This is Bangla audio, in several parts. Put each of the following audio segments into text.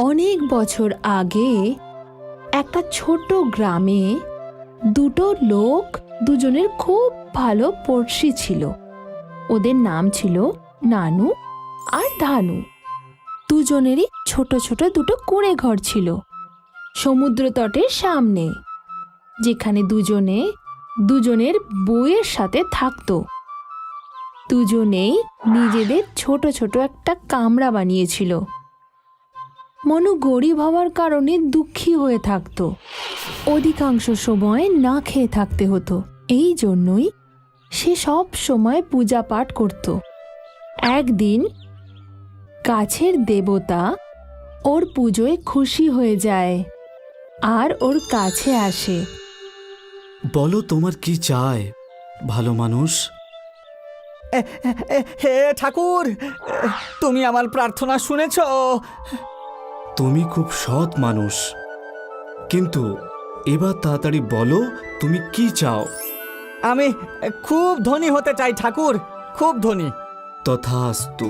অনেক বছর আগে একটা ছোট গ্রামে দুটো লোক দুজনের খুব ভালো পড়শি ছিল। ওদের নাম ছিল নানু আর ধানু। দুজনেরই ছোট ছোট দুটো কুঁড়ে ঘর ছিল সমুদ্র তটের সামনে, যেখানে দুজনে দুজনের বউয়ের সাথে থাকতো। দুজনেই নিজেদের ছোট ছোট একটা কামরা বানিয়েছিল। মনু গরিব হওয়ার কারণে দুঃখী হয়ে থাকত। অধিকাংশ সময় না খেয়ে থাকতে হতো। এই জন্যই সে সব সময় পূজা পাঠ করত। একদিন গাছের দেবতা ওর পুজোয় খুশি হয়ে যায় আর ওর কাছে আসে। বলো তোমার কি চাই, ভালো মানুষ? হে ঠাকুর, তুমি আমার প্রার্থনা শুনেছ। তুমি খুব সৎ মানুষ, কিন্তু এবার তাড়াতাড়ি বলো তুমি কি চাও। আমি খুব ধনী হতে চাই ঠাকুর, খুব ধনী। তথাস্তু।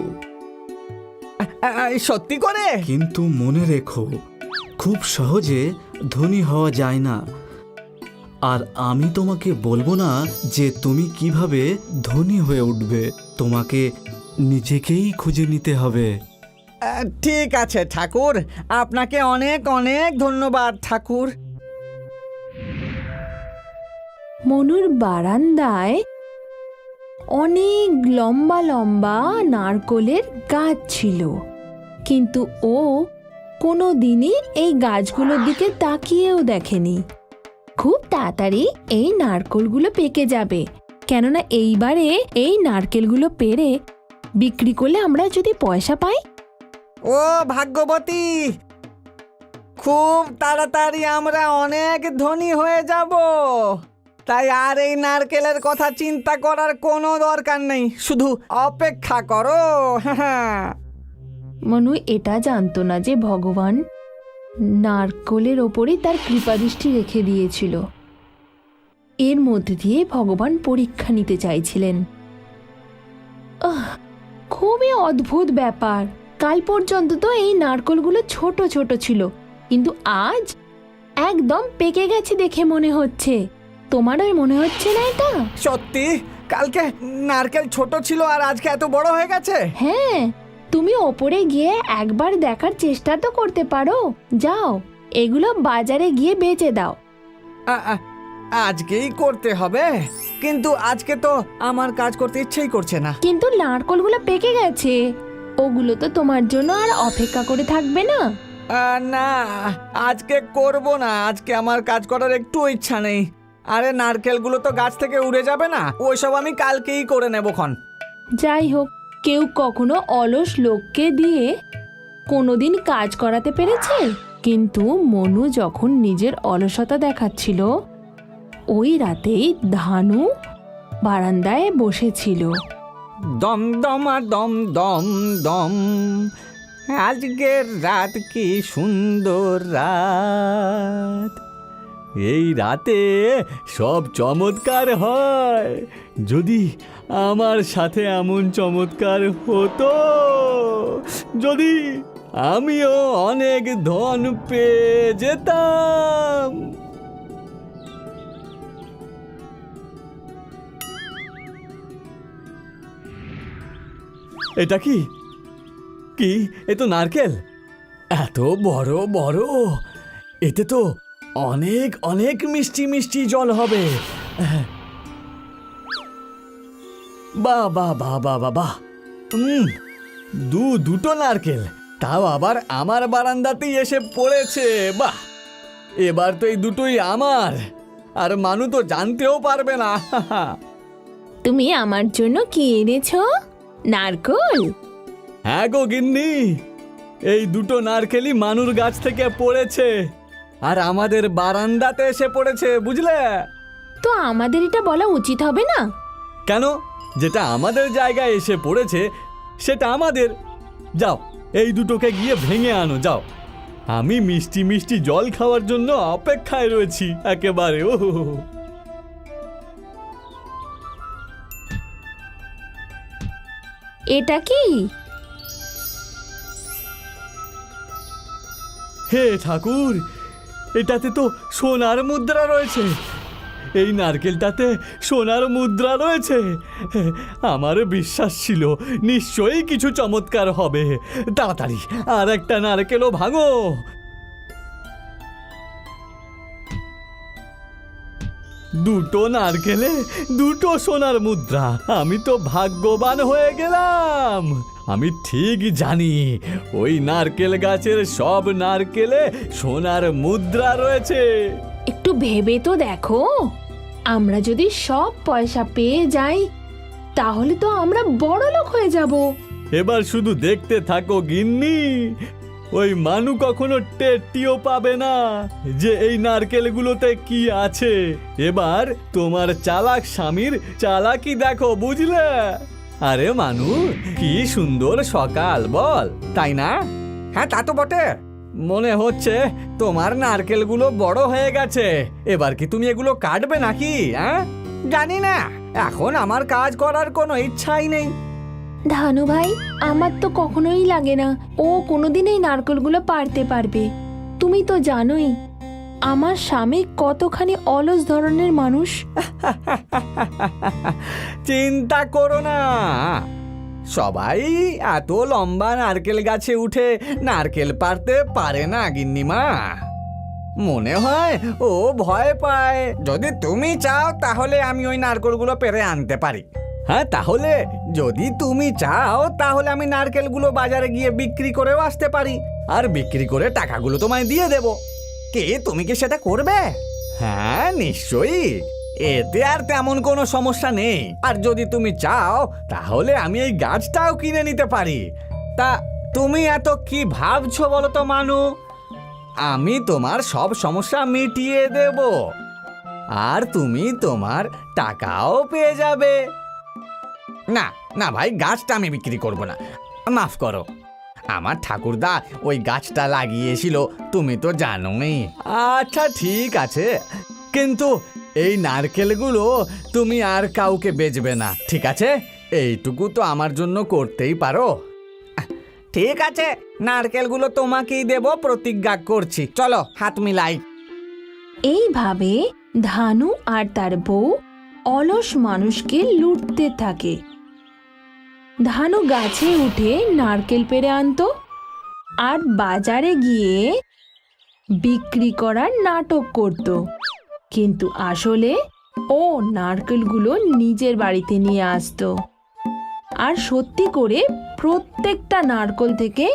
সত্যি করে? কিন্তু মনে রেখো, খুব সহজে ধনী হওয়া যায় না। আর আমি তোমাকে বলবো না যে তুমি কিভাবে ধনী হয়ে উঠবে। তোমাকে নিজেকেই খুঁজে নিতে হবে। ঠিক আছে ঠাকুর, আপনাকে অনেক অনেক ধন্যবাদ ঠাকুর। মনুর বারান্দায় অনেক লম্বা লম্বা নারকোলের গাছ ছিল, কিন্তু ও কোনো দিনই এই গাছগুলোর দিকে তাকিয়েও দেখেনি। খুব তাড়াতাড়ি এই নারকেলগুলো পেকে যাবে, কেননা এইবারে এই নারকেলগুলো পেড়ে বিক্রি করলে আমরা যদি পয়সা পাই। ও ভাগ্যবতী, খুব তাড়াতাড়ি আমরা অনেক ধনী হয়ে যাব। তাই আর এই নারকেলের কথা চিন্তা করার কোনো দরকার নেই, শুধু অপেক্ষা করো। মনু এটা জানতো না যে ভগবান নারকেলের ওপরেই তার কৃপাদৃষ্টি রেখে দিয়েছিল। এর মধ্যে দিয়ে ভগবান পরীক্ষা নিতে চাইছিলেন। খুবই অদ্ভুত ব্যাপার। কাল পর্যন্ত তো এই নারকেলগুলো ছোট ছোট ছিল, কিন্তু আজ একদম পেকে গেছে দেখে মনে হচ্ছে। তোমারও মনে হচ্ছে না এটা? সত্যি কালকে নারকেল ছোট ছিল আর আজকে এত বড় হয়ে গেছে? হ্যাঁ, তুমি ওপরে গিয়ে একবার দেখার চেষ্টা তো করতে পারো। যাও, এগুলো বাজারে গিয়ে বেচে দাও। আজকেই করতে হবে, কিন্তু আজকে তো আমার কাজ করতে ইচ্ছেই করছে না। কিন্তু নারকেলগুলো পেকে গেছে, ওগুলো তো তোমার জন্য আর অপেক্ষা করে থাকবে না। না, আজকে করব না। আজকে আমার কাজ করার একটু ইচ্ছা নেই। আরে নারকেলগুলো তো গাছ থেকে উড়ে যাবে না, ওইসব আমি কালকেই করে নেবক্ষণ। যাই হোক, কেউ কখনো অলস লোককে দিয়ে কোনোদিন কাজ করাতে পেরেছে? কিন্তু মনু যখন নিজের অলসতা দেখাচ্ছিল, ওই রাতেই ধানু বারান্দায় বসেছিল। দম দম আর দম দম দম, আজকের রাত কি সুন্দর রাত। এই রাতে সব চমৎকার হয়। যদি আমার সাথে এমন চমৎকার হতো, যদি আমিও অনেক ধন পেয়ে যেতাম। এটা কি কি এ তো নারকেল, এত বড় বড়। এতে তো অনেক অনেক মিষ্টি মিষ্টি জল হবে। বাহ বাহ বাহ বাহ বাহ বাহ। দুটো নারকেল, তাও আবার আমার বারান্দাতেই এসে পড়েছে। বাহ, এবার তো এই দুটোই আমার, আর মানু তো জানতেও পারবে না। তুমি আমার জন্য কি এনেছো? নারকেল? হ্যাঁ গো গিন্নি, এই দুটো নারকেলই মানুর গাছ থেকে পড়েছে আর আমাদের বারান্দাতে এসে পড়েছে, বুঝলে? তো আমাদের এটা বলা উচিত হবে না? কেন? যেটা আমাদের জায়গায় এসে পড়েছে সেটা আমাদের। যাও, এই দুটোকে গিয়ে ভেঙে আনো, যাও। আমি মিষ্টি মিষ্টি জল খাওয়ার জন্য অপেক্ষায় রয়েছি একেবারে। ও এটা কি? হে ঠাকুর, এটাতে তো সোনার মুদ্রা রয়েছে। এই নারকেলটাতে সোনার মুদ্রা রয়েছে। আমার বিশ্বাস ছিল নিশ্চয়ই কিছু চমৎকার হবে। তাড়াতাড়ি আর একটা নারকেলও ভাঙো। দুটো নারকেলে দুটো সোনার মুদ্রা। আমি তো ভাগ্যবান হয়ে গেলাম। আমি ঠিক জানি ওই নারকেল গাছের সব নারকেলে সোনার মুদ্রা রয়েছে। একটু ভেবে তো দেখো, আমরা যদি সব পয়সা পেয়ে যাই তাহলে তো আমরা বড়লোক হয়ে যাব। এবার শুধু দেখতে থাকো গিন্নি, ওই মানু কখনো টেরটিও পাবে না যে এই নারকেলগুলোতে কি আছে। এবার তোমার চালাক স্বামীর চালাকি দেখো, বুঝলে? আরে মানু, কি সুন্দর সকাল বল, তাই না? হ্যাঁ, তা তো বটে। মনে হচ্ছে তোমার নারকেলগুলো বড় হয়ে গেছে। এবার কি তুমি এগুলো কাটবে নাকি? হ্যাঁ, জানি না, এখন আমার কাজ করার কোনো ইচ্ছাই নেই। ধানু ভাই, আমার তো কখনোই লাগে না ও কোনোদিন এই নারকেলগুলো পারতে পারবে। তুমি তো জানোই আমার স্বামী কতখানি অলস ধরনের মানুষ। চিন্তা করো না, সবাই এত লম্বা নারকেল গাছে উঠে নারকেল পারতে পারে না গিন্নিমা। মনে হয় ও ভয় পায়। যদি তুমি চাও তাহলে আমি ওই নারকেলগুলো পেরে আনতে পারি। হ্যাঁ, তাহলে যদি তুমি চাও তাহলে আমি নারকেলগুলো বাজারে গিয়ে বিক্রি করেও আসতে পারি, আর বিক্রি করে টাকাগুলো তোমায় দিয়ে দেব। কে, তুমি কি সেটা করবে? হ্যাঁ, নিশ্চয়ই, এতে আর তেমন কোনো সমস্যা নেই। আর যদি তুমি চাও তাহলে আমি এই গাছটাও কিনে নিতে পারি। তা তুমি এত কি ভাবছো বলো তো মানু? আমি তোমার সব সমস্যা মিটিয়ে দেব, আর তুমি তোমার টাকাও পেয়ে যাবে। না না ভাই, গাছটা আমি বিক্রি করব না, মাফ করো। আমার ঠাকুরদা ওই গাছটা লাগিয়েছিল, তুমি তো জানোই। আচ্ছা ঠিক আছে, কিন্তু এই নারকেলগুলো তুমি আর কাউকে বেচবে না, ঠিক আছে? এইটুকু তো আমার জন্য করতেই পারো। ঠিক আছে, নারকেলগুলো তোমাকেই দেব, প্রতিজ্ঞা করছি। চলো হাত মিলাই। এইভাবে ধানু আর তার বউ অলস মানুষকে লুটতে থাকে। ধানু গাছে উঠে নারকেল পেড়ে আনতো আর বাজারে গিয়ে বিক্রি করার নাটক করত, কিন্তু আসলে ও নারকেলগুলো নিজের বাড়িতে নিয়ে আসতো আর সত্যি করে প্রত্যেকটা নারকেল থেকে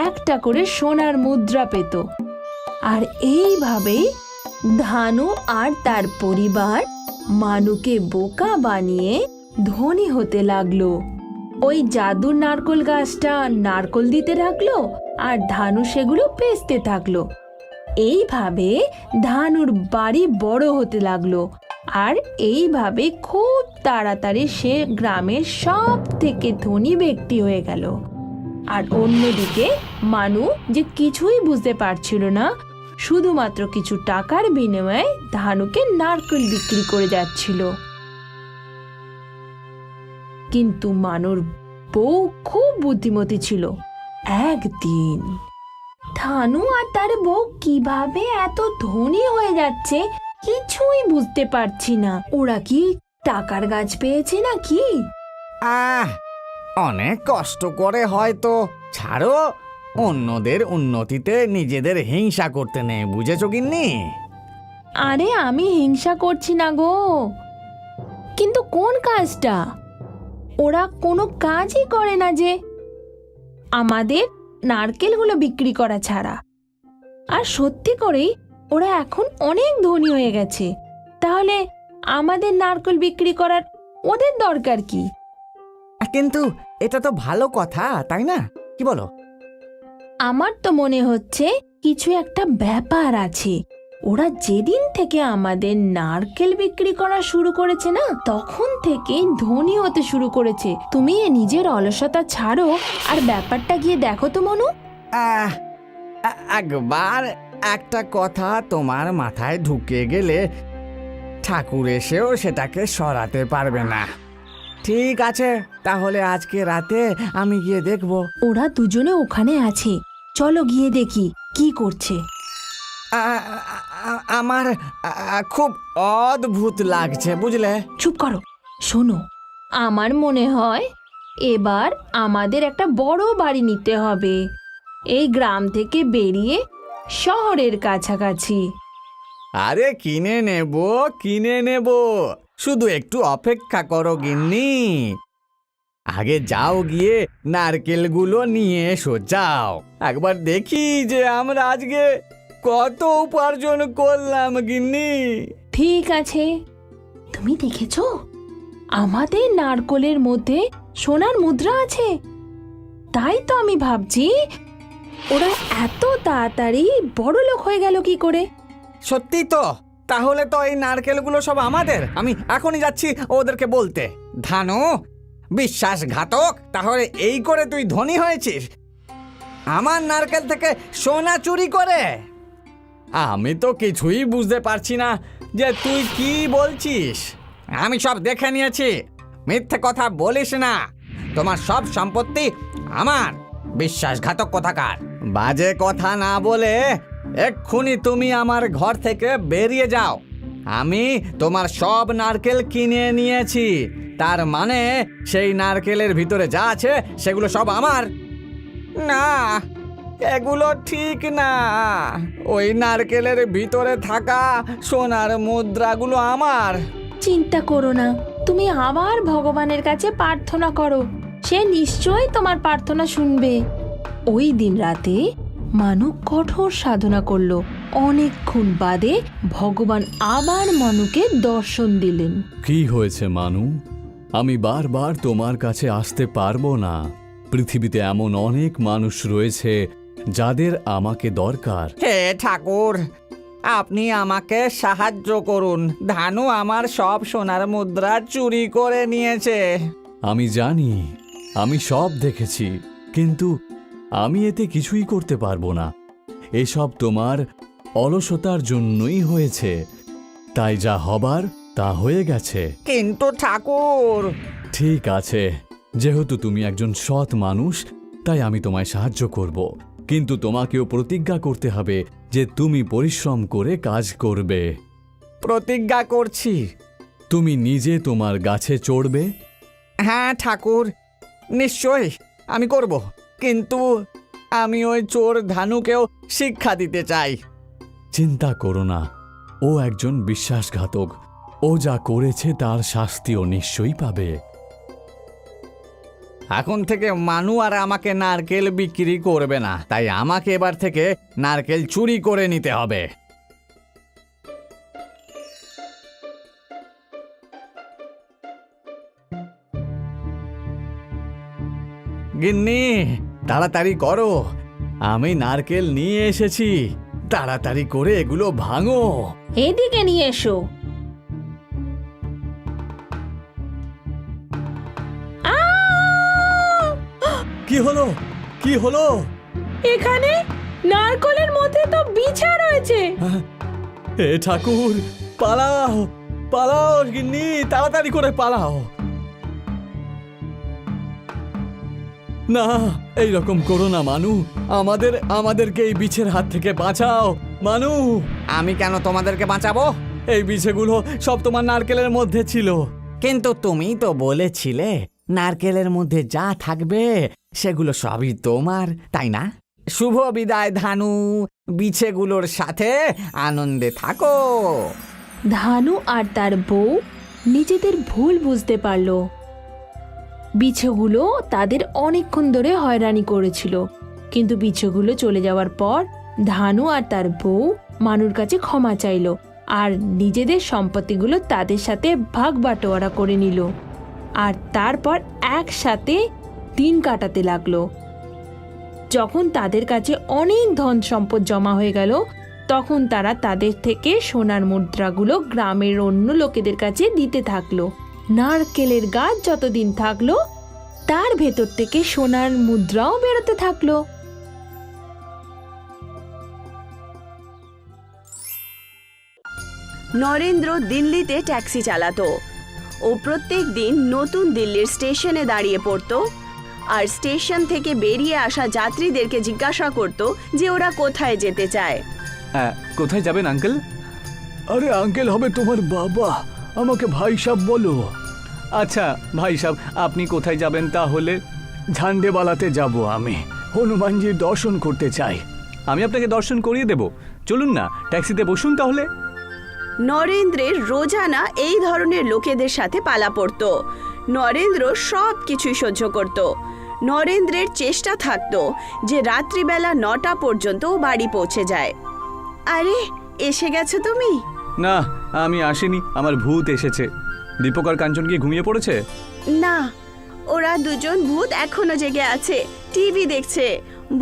একটা করে সোনার মুদ্রা পেত। আর এইভাবেই ধানু আর তার পরিবার মানুকে বোকা বানিয়ে ধনী হতে লাগলো। ওই জাদুর নারকেল গাছটা নারকেল দিতে থাকলো আর ধানু সেগুলো বেচতে থাকলো। এইভাবে ধানুর বাড়ি বড় হতে লাগলো, আর এইভাবে খুব তাড়াতাড়ি সে গ্রামের সব থেকে ধনী ব্যক্তি হয়ে গেল। আর অন্যদিকে মানু, যে কিছুই বুঝতে পারছিল না, শুধুমাত্র কিছু টাকার বিনিময়ে ধানুকে নারকেল বিক্রি করে যাচ্ছিল। কিন্তু মানুর বউ খুব বুদ্ধিমতী ছিল। একদিন ধানু আর তার বউ কিভাবে এত ধনী হয়ে যাচ্ছে কিছুই বুঝতে পারছি না। ওরা কি টাকার গাছ পেয়েছে নাকি? অনেক কষ্ট করে হয়তো। ছাড়ো, অন্যদের উন্নতিতে নিজেদের হিংসা করতে নেই, বুঝেছো গিন্নি? আরে আমি হিংসা করছি না গো, কিন্তু কোন কাজটা? ওরা কোনো কাজই করে না যে আমাদের নারকেলগুলো বিক্রি করা ছাড়া। আর সত্যি করেই ওরা এখন অনেক ধনী হয়ে গেছে, তাহলে আমাদের নারকেল বিক্রি করার ওদের দরকার কি? কিন্তু এটা তো ভালো কথা, তাই না? কি বলো? আমার তো মনে হচ্ছে কিছু একটা ব্যাপার আছে। ওরা যেদিন থেকে আমাদের নারকেল বিক্রি করা শুরু করেছে না, তখন থেকেই ধনী হতে শুরু করেছে। তুমি নিজের অলসতা ছাড়ো আর ব্যাপারটা গিয়ে দেখো তো মনু। একবার একটা কথা তোমার মাথায় ঢুকে গেলে ঠাকুর এসেও সেটাকে সরাতে পারবে না। ঠিক আছে, তাহলে আজকে রাতে আমি গিয়ে দেখব। ওরা দুজনে ওখানে আছে, চলো গিয়ে দেখি কি করছে? আমার খুব অদ্ভুত লাগছে, বুঝলে? চুপ করো। শোনো, আমার মনে হয় এবার আমাদের একটা বড় বাড়ি নিতে হবে, এই গ্রাম থেকে বেরিয়ে শহরের কাছাকাছি। আরে কিনে নেব, শুধু একটু অপেক্ষা করো গিন্নি। আগে যাও, গিয়ে নারকেলগুলো নিয়ে এসো, যাও। একবার দেখি যে আমরা আজকে কত উপার্জন করলাম গিন্নি। ঠিক আছে, তুমি দেখেছো আমাদের নারকলের মধ্যে সোনার মুদ্রা আছে? তাই তো আমি ভাবছি ওরা এত তাড়াতাড়ি বড় লোক হয়ে গেল কি করে। সত্যি তো? তাহলে তো এই নারকেলগুলো সব আমাদের। আমি এখনই যাচ্ছি ওদেরকে বলতে। ধানু, বিশ্বাসঘাতক, তাহলে এই করে তুই ধনী হয়েছিস, আমার নারকেল থেকে সোনা চুরি করে? আমি তো কিছুই বুঝতে পারছি না যে তুই কি বলছিস। আমি সব দেখে নিয়েছি, মিথ্যে কথা বলিস না। তোমার সব সম্পত্তি আমার। বিশ্বাসঘাতক কোথাকার। বাজে কথা না বলে এক্ষুনি তুমি আমার ঘর থেকে বেরিয়ে যাও। আমি তোমার সব নারকেল কিনে নিয়েছি, তার মানে সেই নারকেলের ভিতরে যা আছে সেগুলো সব আমার। না, এগুলো ঠিক না। ওই নারকেলের ভিতরে থাকা সোনার মুদ্রাগুলো আমার। চিন্তা করো না, তুমি আবার ভগবানের কাছে প্রার্থনা করো, সে নিশ্চয়ই তোমার প্রার্থনা শুনবে। ওই দিন রাতে মানু কঠোর সাধনা করলো। অনেকক্ষণ বাদে ভগবান আবার মানুকে দর্শন দিলেন। কি হয়েছে মানু? আমি বারবার তোমার কাছে আসতে পারবো না। পৃথিবীতে এমন অনেক মানুষ রয়েছে যাদের আমাকে দরকার। হে ঠাকুর, আপনি আমাকে সাহায্য করুন। ধানু আমার সব সোনার মুদ্রা চুরি করে নিয়েছে। আমি জানি, আমি সব দেখেছি, কিন্তু আমি এতে কিছুই করতে পারবো না। এসব তোমার অলসতার জন্যই হয়েছে। তাই যা হবার তা হয়ে গেছে। কিন্তু ঠাকুর। ঠিক আছে, যেহেতু তুমি একজন সৎ মানুষ, তাই আমি তোমায় সাহায্য করব। কিন্তু তোমাকেও প্রতিজ্ঞা করতে হবে যে তুমি পরিশ্রম করে কাজ করবে। প্রতিজ্ঞা করছি। তুমি নিজে তোমার গাছে চড়বে। হ্যাঁ ঠাকুর, নিশ্চয়ই আমি করব। কিন্তু আমি ওই চোর ধানুকেও শিক্ষা দিতে চাই। চিন্তা করো না, ও একজন বিশ্বাসঘাতক। ও যা করেছে তার শাস্তিও নিশ্চয়ই পাবে। এখন থেকে মানু আর আমাকে নারকেল বিক্রি করবে না, তাই আমাকে এবার থেকে নারকেল চুরি করে নিতে হবে। গিন্নি, তাড়াতাড়ি করো, আমি নারকেল নিয়ে এসেছি। তাড়াতাড়ি করে এগুলো ভাঙো। এদিকে নিয়ে এসো। কি হলো? কি হলো? এখানে নারকলের মধ্যে তো বিছা রয়েছে। হে ঠাকুর, পালাও পালাও গিন্নি, তাড়াতাড়ি করে পালাও। না, এই রকম করো না মানু। আমাদেরকে এই বিছের হাত থেকে বাঁচাও মানু। আমি কেন তোমাদেরকে বাঁচাবো? এই বিছেগুলো সব তোমার নারকেলের মধ্যে ছিল। কিন্তু তুমি তো বলেছিলে নারকেলের মধ্যে যা থাকবে সেগুলো সবই তোমার, তাই না? শুভ বিদায় ধানু, বিছেগুলোর সাথে আনন্দে থাকো। ধানু আর তার বউ নিজেদের ভুল বুঝতে পারল। বিছগুলো তাদের অনেকক্ষণ ধরে হয়রানি করেছিল, কিন্তু বিছগুলো চলে যাওয়ার পর ধানু আর তার বউ মানুর কাছে ক্ষমা চাইল আর নিজেদের সম্পত্তিগুলো তাদের সাথে ভাগ বাটোয়ারা করে নিল। আর তারপর একসাথে দিন কাটাতে লাগলো। যখন তাদের কাছে অনেক ধন সম্পদ জমা হয়ে গেল, তখন তারা তাদের থেকে সোনার মুদ্রাগুলো গ্রামের অন্য লোকেদের কাছে দিতে থাকলো। নারকেলের গাছ যতদিন থাকলো, তার ভেতর থেকে সোনার মুদ্রাও বেরোতে থাকলো। নরেন্দ্র দিল্লিতে ট্যাক্সি চালাতো। ও প্রত্যেক দিন নতুন দিল্লির স্টেশনে দাঁড়িয়ে পড়তো আর স্টেশন থেকে বেরিয়ে আসা যাত্রীদেরকে জিজ্ঞাসা করত যে ওরা কোথায় যেতে চায়। কোথায় যাবেন আঙ্কেল? আরে আঙ্কেল হবে তোমার বাবা, আমাকে ভাই সাহেব বলো। আচ্ছা ভাই সাহেব, আপনি কোথায় যাবেন তাহলে? ঝান্ডেবালাতে যাব আমি, হনুমানজির দর্শন করতে চাই। আমি আপনাকে দর্শন করিয়ে দেব, চলুন না ট্যাক্সিতে বসুন তাহলে। নরেন্দ্রের রোজানা এই ধরনের লোকেদের সাথে পালা পড়ত। নরেন্দ্র সব কিছুই সহ্য করত। নরেন্দ্রের চেষ্টা থাকতো যে রাত্রিবেলা 9টা পর্যন্ত ও বাড়ি পৌঁছে যায়। আরে এসে গেছো তুমি? না, আমি আসিনি, আমার ভূত এসেছে। দীপক আর কাঞ্চন কি ঘুমিয়ে পড়েছে? না, ওরা দুজন ভূত এখনো জেগে আছে, টিভি দেখছে।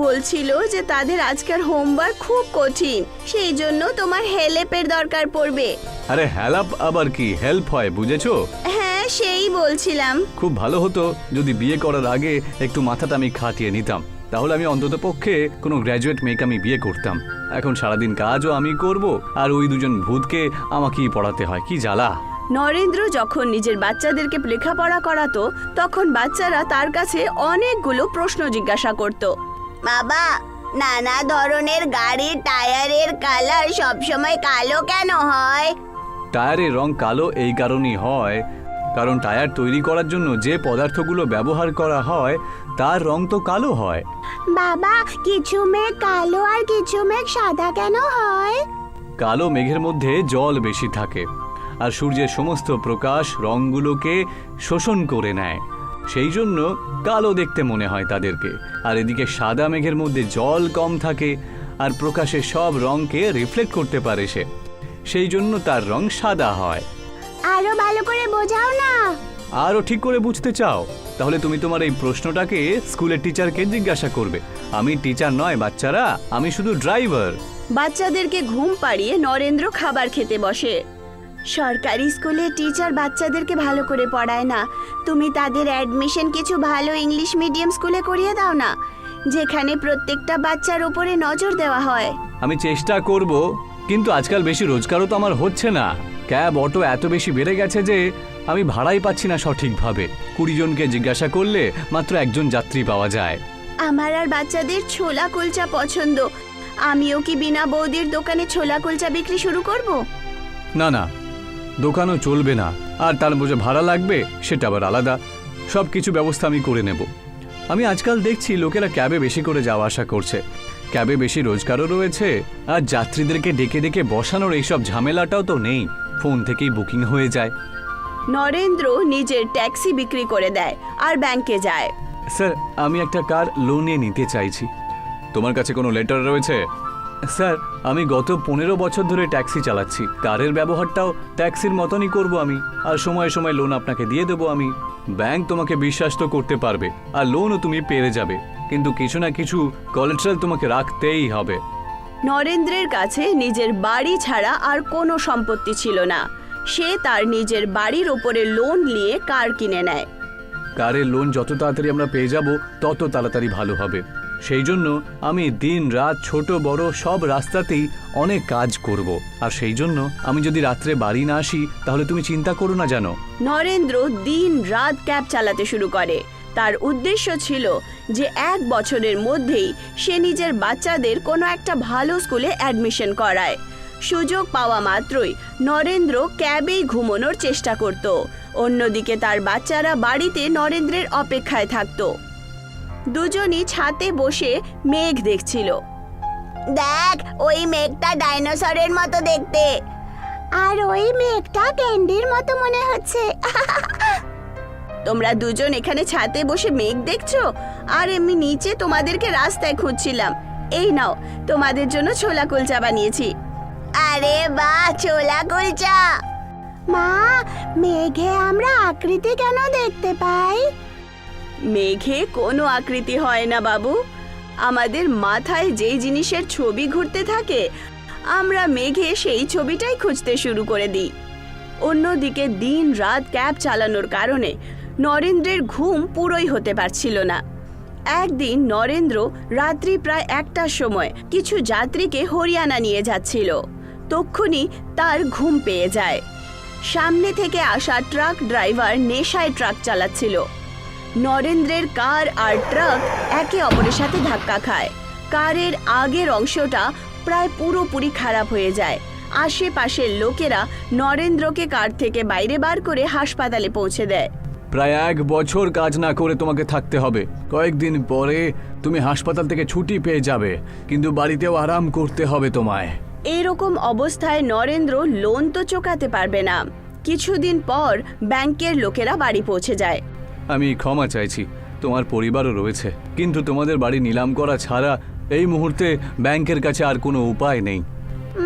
বলছিল যে তাদের আজকের হোমওয়ার্ক খুব কঠিন, সেই জন্য তোমার হেল্পের দরকার পড়বে। আরে হেল্প আবার কি হেল্প হয়, বুঝেছো? হ্যাঁ, সেই বলছিলাম। খুব ভালো হতো যদি বিয়ে করার আগে একটু মাথাটা আমি খাটিয়ে নিতাম, তাহলে আমি অন্তত পক্ষে কোনো গ্র্যাজুয়েট মেয়েকে আমি বিয়ে করতাম। এখন সারাদিন কাজও আমি করব, আর ওই দুজন ভূতকে আমাকেই পড়াতে হয়, কি জ্বালা। নরেন্দ্র যখন নিজের বাচ্চাদেরকে লেখাপড়া করাতো, তখন বাচ্চারা তার কাছে অনেকগুলো প্রশ্ন জিজ্ঞাসা করত। বাবা, নানা ধরনের গাড়ির টায়ারের কালার সবসময় কালো কেন হয়? টায়ারের রং কালো এই কারণেই হয় কারণ টায়ার তৈরি করার জন্য যে পদার্থগুলো ব্যবহার করা হয় তার রং তো কালো হয়। বাবা, কিছু মেঘ কালো আর কিছু মেঘ সাদা কেন হয়? কালো মেঘের মধ্যে জল বেশি থাকে, আর সূর্যের সমস্ত প্রকাশ রঙগুলোকে শোষণ করে নেয়, সেই জন্য কালো দেখতে মনে হয় তাদেরকে। আর এদিকে সাদা মেঘের মধ্যে জল কম থাকে, আর প্রকাশের সব রঙকে রিফ্লেক্ট করতে পারে সে, সেই জন্য তার রং সাদা হয়। আরো ভালো করে বোঝাও না। আরও ঠিক করে বুঝতে চাও? তাহলে তুমি তোমার এই প্রশ্নটাকে স্কুলের টিচারকে জিজ্ঞাসা করবে। আমি টিচার নয় বাচ্চারা, আমি শুধু ড্রাইভার। বাচ্চাদেরকে ঘুম পাড়িয়ে নরেন্দ্র খাবার খেতে বসে। সরকারি স্কুলে টিচার বাচ্চাদেরকে ভালো করে পড়ায় না, তুমি তাদের অ্যাডমিশন কিছু ভালো ইংলিশ মিডিয়াম স্কুলে করিয়ে দাও না, যেখানে প্রত্যেকটা বাচ্চার উপরে নজর দেওয়া হয়। আমি চেষ্টা করব, কিন্তু আজকাল বেশি রোজগারও তো আমার হচ্ছে না। ক্যাব অটো এত বেশি বেড়ে গেছে যে আমি ভাড়াই পাচ্ছি না সঠিকভাবে। 20 জনকে জিজ্ঞাসা করলে মাত্র একজন যাত্রী পাওয়া যায়। আমার আর বাচ্চাদের ছোলা কুলচা পছন্দ, আমিও কি বিনা বৌদির দোকানে ছোলা কুলচা বিক্রি শুরু করব? না না, দোকানও চলবে না, আর তার বোঝে ভাড়া লাগবে সেটা আবার আলাদা। সব কিছু ব্যবস্থা আমি করে নেব। আমি আজকাল দেখছি লোকেরা ক্যাবে বেশি করে যাওয়া আসা করছে, ক্যাবে বেশি রোজগারও রয়েছে, আর যাত্রীদেরকে ডেকে ডেকে বসানোর এইসব ঝামেলাটাও তো নেই, ফোন থেকেই বুকিং হয়ে যায়। নরেন্দ্র নিজের ট্যাক্সি বিক্রি করে দেয় আর ব্যাংকে যায়। স্যার, আমি একটা কার লোনে নিতে চাইছি। তোমার কাছে কোনো লেটার রয়েছে? স্যার, আমি গত 15 বছর ধরে ট্যাক্সি চালাচ্ছি, কারের ব্যবহারটাও ট্যাক্সির মতনই করব আমি, আর সময়ে সময়ে লোন আপনাকে দিয়ে দেবো আমি। ব্যাংক তোমাকে বিশ্বাস তো করতে পারবে, আর লোনও তুমি পেয়ে যাবে, কিন্তু কিছু না কিছু কোলাটেরাল তোমাকে রাখতেই হবে। নরেন্দ্রের কাছে নিজের বাড়ি ছাড়া আর কোনো সম্পত্তি ছিল না। সে তার নিজের বাড়ির উপরে লোন নিয়ে কার কিনে নেয়। কারের লোন যত তাড়াতাড়ি আমরা পেয়ে যাব তত তাড়াতাড়ি ভালো হবে, সেই জন্য আমি দিন রাত ছোট বড় সব রাস্তাতেই অনেক কাজ করব, আর সেই জন্য আমি যদি রাত্রে বাড়ি না আসি তাহলে তুমি চিন্তা করো না জানো। নরেন্দ্র দিন রাত ক্যাব চালাতে শুরু করে। তার উদ্দেশ্য ছিল যে 1 বছরের মধ্যেই সে নিজের বাচ্চাদের কোনো একটা ভালো স্কুলে অ্যাডমিশন করায়। সুযোগ পাওয়া মাত্রই নরেন্দ্র ক্যাবেই ঘুমানোর চেষ্টা করত। অন্যদিকে তার বাচ্চারা বাড়িতে নরেন্দ্রের অপেক্ষায় থাকত। দুজনই ছাদে বসে মেঘ দেখছিল। দেখ, ওই মেঘটা ডাইনোসরের মতো দেখতে, আর ওই মেঘটা ক্যান্ডির মতো মনে হচ্ছে। তোমরা দুজন এখানে ছাদে বসে মেঘ দেখছো, আর আমি নিচে তোমাদেরকে রাস্তায় খুঁজছিলাম। এই নাও, তোমাদের জন্য ছোলা কুলচা বানিয়েছি। আরে বাহ, ছোলা কুলচা! মা, মেঘে আমরা আকৃতি কেন দেখতে পাই? মেঘে কোনো আকৃতি হয় না বাবু, আমাদের মাথায় যেই জিনিসের ছবি ঘুরতে থাকে আমরা মেঘে সেই ছবিটাই খুঁজতে শুরু করে দিই। অন্যদিকে দিন রাত ক্যাব চালানোর কারণে নরেন্দ্রের ঘুম পুরোই হতে পারছিল না। একদিন নরেন্দ্র রাত্রি প্রায় 1টার সময় কিছু যাত্রীকে হরিয়ানা নিয়ে যাচ্ছিল। তক্ষুনি তার ঘুম পেয়ে যায়। সামনে থেকে আসা ট্রাক ড্রাইভার নেশায় ট্রাক চালাচ্ছিল। নরেন্দ্রের কার আর ট্রাক একে অপরের সাথে ধাক্কা খায়। কারের আগের অংশটা প্রায় পুরোপুরি খারাপ হয়ে যায়। আশেপাশের লোকেরা নরেন্দ্রকে কার থেকে বাইরে বার করে হাসপাতালে পৌঁছে দেয়। প্রায় 1 বছর কাজ না করে তোমাকে থাকতে হবে। কয়েকদিন পরে তুমি হাসপাতাল থেকে ছুটি পেয়ে যাবে, কিন্তু বাড়িতেও আরাম করতে হবে তোমায়। এরকম অবস্থায় নরেন্দ্র লোন তো চোকাতে পারবে না। কিছুদিন পর ব্যাংকের লোকেরা বাড়ি পৌঁছে যায়। আমি ক্ষমা চাইছি, তোমার পরিবারও রয়েছে, কিন্তু তোমাদের বাড়ি নিলাম করা ছাড়া এই মুহূর্তে ব্যাংকের কাছে আর কোনো উপায় নেই।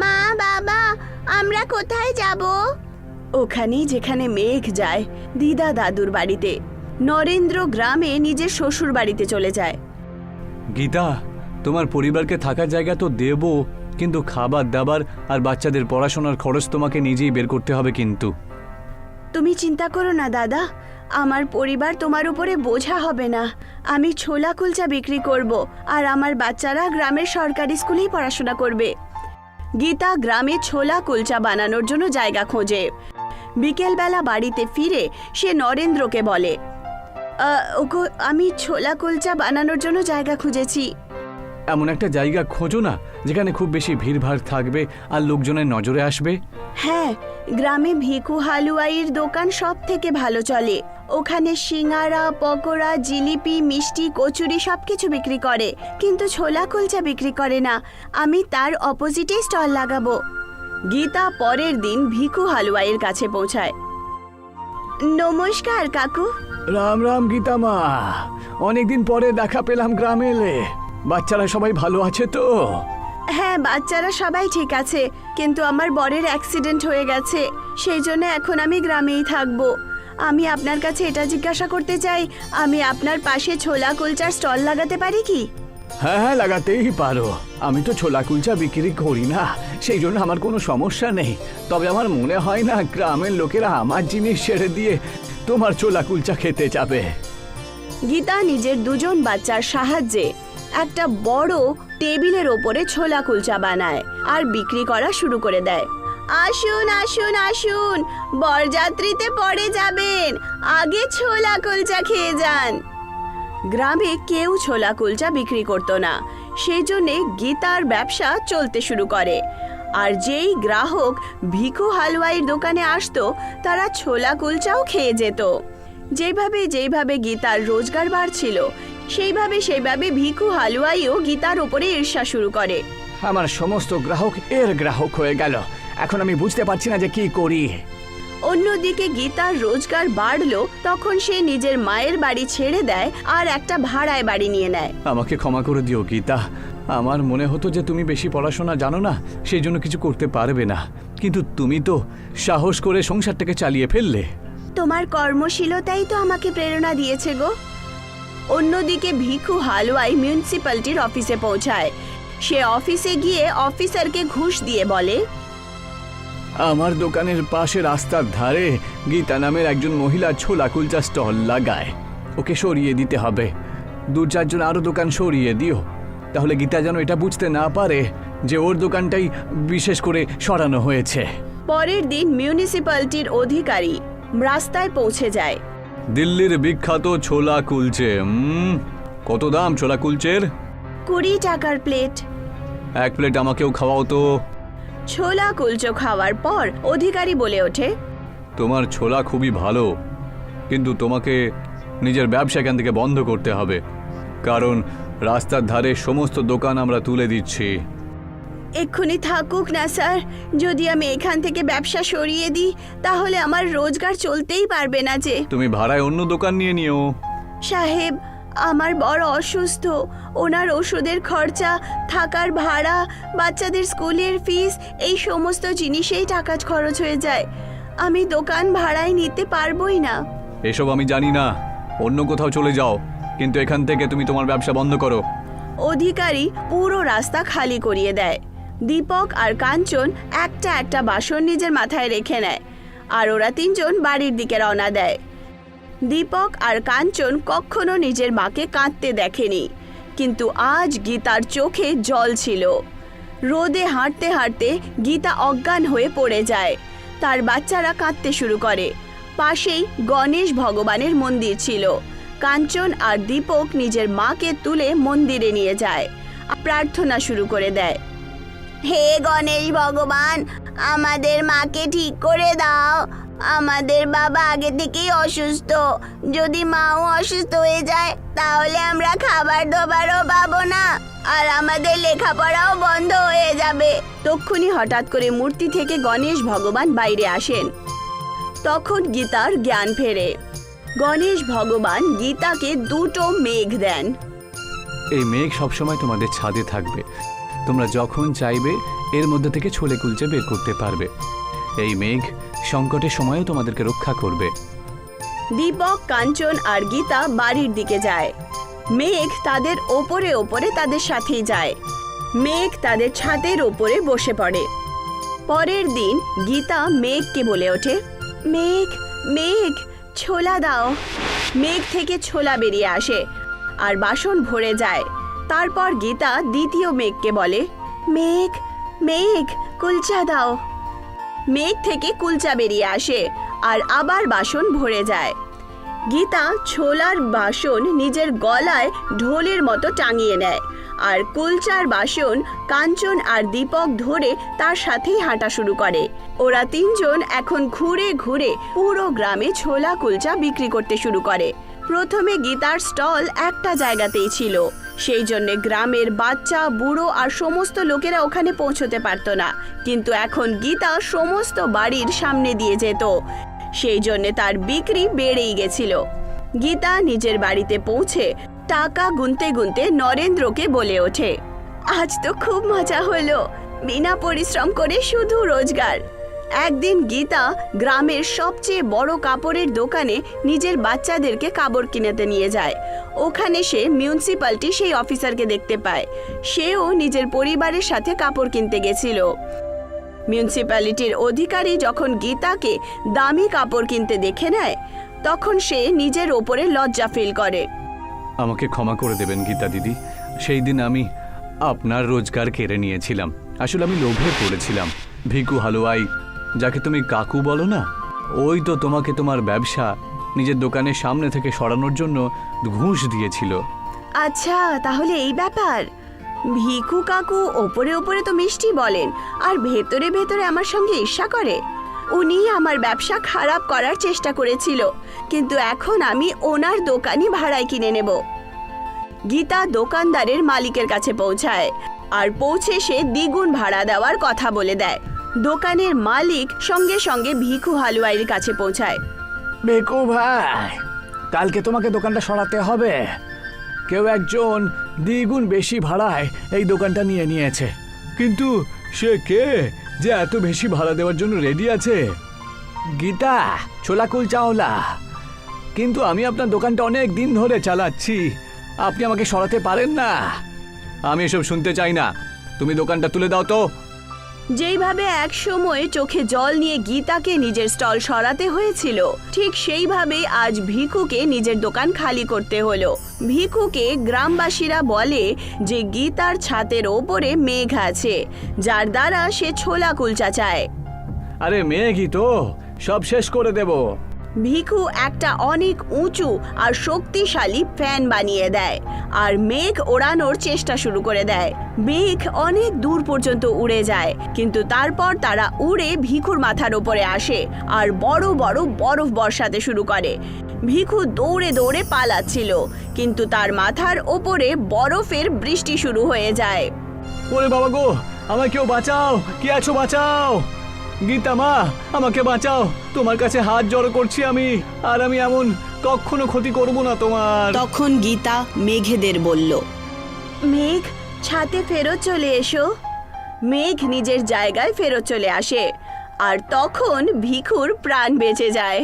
মা, বাবা, আমরা কোথায় যাব? ওখানেই যেখানে মেঘ যায়, দিদা দাদুর বাড়িতে। নরেন্দ্র গ্রামে নিজের শ্বশুর বাড়িতে চলে যায়। গীতা, তোমার পরিবারকে থাকার জায়গা তো দেব, কিন্তু খাবার দাবার আর বাচ্চাদের পড়াশোনার খরচ তোমাকে নিজেই বের করতে হবে। কিন্তু তুমি চিন্তা করো না দাদা, আমার পরিবার তোমার উপরে বোঝা হবে না। আমি ছোলা কুলচা বিক্রি করব, আর আমার বাচ্চারা গ্রামের সরকারি স্কুলেই পড়াশোনা করবে। গীতা গ্রামে ছোলা কুলচা বানানোর জন্য জায়গা খোঁজে। বিকেলবেলা বাড়িতে ফিরে সে নরেন্দ্রকে বলে, ওগো, আমি ছোলা কুলচা বানানোর জন্য জায়গা খুঁজেছি। এমন একটা জায়গা খোঁজো না যেখানে খুব বেশি ভিড়ভাড় থাকবে আর লোকজনের নজরে আসবে। হ্যাঁ, গ্রামে ভিকু হালুয়াইয়ের দোকান সব থেকে ভালো চলে। ওখানে সিঙ্গারা, পকোড়া, জিলিপি, মিষ্টি, কচুরি সবকিছু বিক্রি করে, কিন্তু ছোলা কুলচা বিক্রি করে না। আমি তার অপোজিটে স্টল লাগাবো। গীতা পরের দিন ভিকু হালুয়াইয়ের কাছে পৌঁছায়। নমস্কার কাকু। রাম রাম গীতা মা, অনেকদিন পরে দেখা পেলাম গ্রামে এলে। বাচ্চারা সবাই ভালো আছে তো? হ্যাঁ, বাচ্চারা সবাই ঠিক আছে, কিন্তু আমার বরের অ্যাক্সিডেন্ট হয়ে গেছে, সেই জন্য এখন আমি গ্রামেই থাকবো। আমি আপনার কাছে এটা জিজ্ঞাসা করতে চাই, আমি আপনার পাশে ছোলা কুলচার স্টল লাগাতে পারি কি? হ্যাঁ হ্যাঁ, লাগাতেই পারো। আমি তো ছোলা কুলচা বিক্রি করি না, সেই জন্য আমার কোনো সমস্যা নেই। তবে আমার মনে হয় না গ্রামের লোকেরা আমার জিনিস ছেড়ে দিয়ে তোমার ছোলা কুলচা খেতে যাবে। গীতা নিজের 2 বাচ্চার সাহায্যে একটা বড় টেবিলের ওপরে ছোলা কুলচা বানায় আর বিক্রি করা শুরু করে দেয়। আসুন আসুন আসুন, বরযাত্রীতে পড়ে যাবেন, আগে ছোলা কুলচা খেয়ে যান। গ্রামে কেউ ছোলা কুলচা বিক্রি করতো না, সেই জন্যে গীতার ব্যবসা চলতে শুরু করে। আর যেই গ্রাহক ভিকু হালুয়াইয়ের দোকানে আসতো, তারা ছোলা কুলচাও খেয়ে যেত। যেভাবে গীতার রোজগার বাড়ছিল, সেইভাবে ভিকু হালুয়াইও গীতার উপরে ঈর্ষা শুরু করে। আমার সমস্ত গ্রাহক এর গ্রাহক হয়ে গেল, এখন আমি বুঝতে পারছি না যে কি করি। অন্যদিকে গীতার রোজগার বাড়লো, তখন সে নিজের মায়ের বাড়ি ছেড়ে দেয় আর একটা ভাড়ায় বাড়ি নিয়ে নেয়। আমাকে ক্ষমা করে দিও গীতা, আমার মনে হতো যে তুমি বেশি পড়াশোনা জানো না, সেই জন্য কিছু করতে পারবে না, কিন্তু তুমি তো সাহস করে সংসারটাকে চালিয়ে ফেললে। তোমার কর্মশীলতাই তো আমাকে প্রেরণা দিয়েছে গো। অন্যদিকে ভিকু হালুয়াই মিউনিসিপ্যালিটির অফিসে পৌঁছায়। সে অফিসে গিয়ে অফিসারকে ঘুষ দিয়ে বলে, আমার দোকানের পাশে রাস্তার ধারে গীতা নামের একজন মহিলা ছোলা কুলচা স্টল লাগায়, ওকে সরিয়ে দিতে হবে। 2-4 জন আরো দোকান সরিয়ে দিও, তাহলে গীতা যেন এটা বুঝতে না পারে যে ওর দোকানটাই বিশেষ করে সরানো হয়েছে। পরের দিন মিউনিসিপ্যালিটির অধিকারী রাস্তায় পৌঁছে যায়। দিল্লির বিখ্যাত ছোলা কুলচে। কত দাম ছোলা কুলচের? 20 টাকার প্লেট। 1 প্লেট আমাকেও খাওয়াও তো। ছোলা কুলচো খাওয়ার পর অধিকারী বলে ওঠে, তোমার ছোলা খুবই ভালো, কিন্তু তোমাকে নিজের ব্যবসা এখান থেকে বন্ধ করতে হবে, কারণ রাস্তার ধারে সমস্ত দোকান আমরা তুলে দিচ্ছি। এক্ষুনি থাকুক না স্যার, যদি আমি এখান থেকে ব্যবসা সরিয়ে দিই তাহলে আমার রোজগার চলতেই পারবে না যে। তুমি ভাড়ায় অন্য দোকান নিয়ে নিও। সাহেব, আমার বড় অসুস্থ, ওনার ওষুধের খরচা, থাকার ভাড়া, বাচ্চাদের স্কুলের ফিস, এই সমস্ত জিনিসেই টাকা খরচ হয়ে যায়। আমি দোকান ভাড়ায় নিতে পারবোই না। এসব আমি জানি না, অন্য কোথাও চলে যাও, কিন্তু এখান থেকে তুমি তোমার ব্যবসা বন্ধ করো। অধিকারী পুরো রাস্তা খালি করিয়ে দেয়। দীপক আর কাঞ্চন একটা বাসন নিজের মাথায় রেখে নেয়, আর ওরা 3 জন বাড়ির দিকে রওনা দেয়। দীপক আর কাঞ্চন কখনো নিজের মাকে কাঁদতে দেখেনি, কিন্তু আজ গীতার চোখে জল ছিল। রোদে হাঁটতে হাঁটতে গীতা অজ্ঞান হয়ে পড়ে যায়। তার বাচ্চারা কাঁদতে শুরু করে। পাশেই গণেশ ভগবানের মন্দির ছিল। কাঞ্চন আর দীপক নিজের মাকে তুলে মন্দিরে নিয়ে যায় আর প্রার্থনা শুরু করে দেয়। হে গণেশ ভগবান, আমাদের মাকে ঠিক করে দাও। আমাদের বাবা আগে থেকেই অসুস্থ, যদি মাও অসুস্থ হয়ে যায় তাহলে আমরা খাবার দাবারও পাবো না, আর আমাদের লেখাপড়াও বন্ধ হয়ে যাবে। তক্ষুনি হঠাৎ করে মূর্তি থেকে গণেশ ভগবান বাইরে আসেন। তখন গীতার জ্ঞান ফেরে। গণেশ ভগবান গীতাকে দুটো মেঘ দেন। এই মেঘ সবসময় তোমাদের ছাদে থাকবে, তোমরা যখন চাইবে এর মধ্যে থেকে ছোলে কুলচে বের করতে পারবে। এই মেঘ সংকটের সময়ও তোমাদেরকে রক্ষা করবে। দীপক, কাঞ্চন আর গীতা বাড়ির দিকে যায়। মেঘ তাদের ওপরে ওপরে তাদের সাথেই যায়। মেঘ তাদের ছাদের ওপরে বসে পড়ে। পরের দিন গীতা মেঘকে বলে ওঠে, মেঘ মেঘ ছোলা দাও। মেঘ থেকে ছোলা বেরিয়ে আসে আর বাসন ভরে যায়। তারপর গীতা দ্বিতীয় মেঘকে বলে, মেঘ মেঘ কুলচা দাও। মেঘ থেকে কুলচা বেরিয়ে আসে আর আবার বাসন ভরে যায়। গীতা ছোলার বাসন নিজের গলায় ঢোলের মতো টাঙিয়ে নেয় আর কুলচার বাসন কাঞ্চন আর দীপক ধরে তার সাথেই হাঁটা শুরু করে। ওরা তিনজন এখন ঘুরে ঘুরে পুরো গ্রামে ছোলা কুলচা বিক্রি করতে শুরু করে। প্রথমে গীতার স্টল একটা জায়গাতেই ছিল, সেই জন্য গ্রামের বাচ্চা, বুড়ো আর সমস্ত লোকেরা ওখানে পৌঁছতে পারতো না। কিন্তু এখন গীতা সমস্ত বাড়ির সামনে দিয়ে যেত, সেই জন্য তার বিক্রি বেড়েই গেছিল। গীতা নিজের বাড়িতে পৌঁছে টাকা গুনতে গুনতে নরেন্দ্রকে বলে ওঠে, আজ তো খুব মজা হলো, বিনা পরিশ্রম করে শুধু রোজগার। একদিন গীতা গ্রামের সবচেয়ে বড় কাপড়ের দোকানে নিজের বাচ্চাদেরকে কাপড় কিনতে নিয়ে যায়। ওখানে সে মিউনিসিপ্যালিটি সেই অফিসারকে দেখতে পায়। সেও নিজের পরিবারের সাথে কাপড় কিনতে গেছিল। মিউনিসিপ্যালিটির অধিকারী যখন গীতাকে দামি কাপড় কিনতে দেখে নেয়, তখন সে নিজের ওপরে লজ্জা ফিল করে। আমাকে ক্ষমা করে দেবেন গীতা দিদি, সেই দিন আমি আপনার রোজগার কেড়ে নিয়েছিলাম। আসলে আমি লোভে পড়েছিলাম। ভিকু হালুয়াই, যাকে তুমি কাকু বলো না, ওই তো তোমাকে তোমার ব্যবসা নিজের দোকানের সামনে থেকে সরানোর জন্য ঘুষ দিয়েছিল। আচ্ছা, তাহলে এই ব্যাপার। ভিকু কাকু ওপরে ওপরে তো মিষ্টি বলেন, আর ভেতরে ভেতরে আমার সঙ্গে ঈর্ষা করে। উনি আমার ব্যবসা খারাপ করার চেষ্টা করেছিল, কিন্তু এখন আমি ওনার দোকানই ভাড়ায় কিনে নেব। গীতা দোকানদারের মালিকের কাছে পৌঁছায় আর পৌঁছে সে দ্বিগুণ ভাড়া দেওয়ার কথা বলে দেয়। দোকানের মালিক সঙ্গে সঙ্গে ভিকু হালুয়াইয়ের কাছে পৌঁছায়। বেকু ভাই, কালকে তোমাকে দোকানটা সরাতে হবে। কেউ একজন দ্বিগুণ বেশি ভাড়ায় এই দোকানটা নিয়ে নিয়েছে। কিন্তু সে কে যে এত বেশি ভাড়া দেওয়ার জন্য রেডি আছে? গীতা, ছোলা কুলচাওয়ালা। কিন্তু আমি আপনার দোকানটা অনেক দিন ধরে চালাচ্ছি, আপনি আমাকে সরাতে পারেন না। আমি এসব শুনতে চাই না, তুমি দোকানটা তুলে দাও তো। যেইভাবে এক সময় চোখে জল নিয়ে গীতাকে নিজের স্টল সরাতে হয়েছিল, ঠিক সেইভাবে আজ ভিকুকে নিজের দোকান খালি করতে হলো। ভিকুকে গ্রামবাসীরা বলে যে গীতার ছাদের ওপরে মেঘ আছে, যার দ্বারা সে ছোলা কুলচা চায়। আরে মেঘই তো সব শেষ করে দেব। ভিকু একটা অনেক উঁচু আর শক্তিশালী ফ্যান বানিয়ে দেয় আর মেঘ ওড়ানোর চেষ্টা শুরু করে দেয়। মেঘ অনেক দূর পর্যন্ত উড়ে যায়, কিন্তু তারপর তারা উড়ে ভিকুর মাথার উপরে আসে আর বড় বড় বরফ বর্ষাতে শুরু করে। ভিকু দৌড়ে দৌড়ে পালাচ্ছিল, কিন্তু তার মাথার ওপরে বরফের বৃষ্টি শুরু হয়ে যায়। ওরে বাবা গো, আমায় কেউ বাঁচাও, কে আছো বাঁচাও। গীতা মা, আমাকে বাঁচাও, তোমার কাছে হাত জড়ো করছি আমি, আর আমি এমন কখনো ক্ষতি করব না তোমার। তখন গীতা মেঘেদের বলল, মেঘ ছাদে ফেরত চলে এসো। মেঘ নিজের জায়গায় ফেরত চলে আসে আর তখন ভিকুর প্রাণ বেঁচে যায়।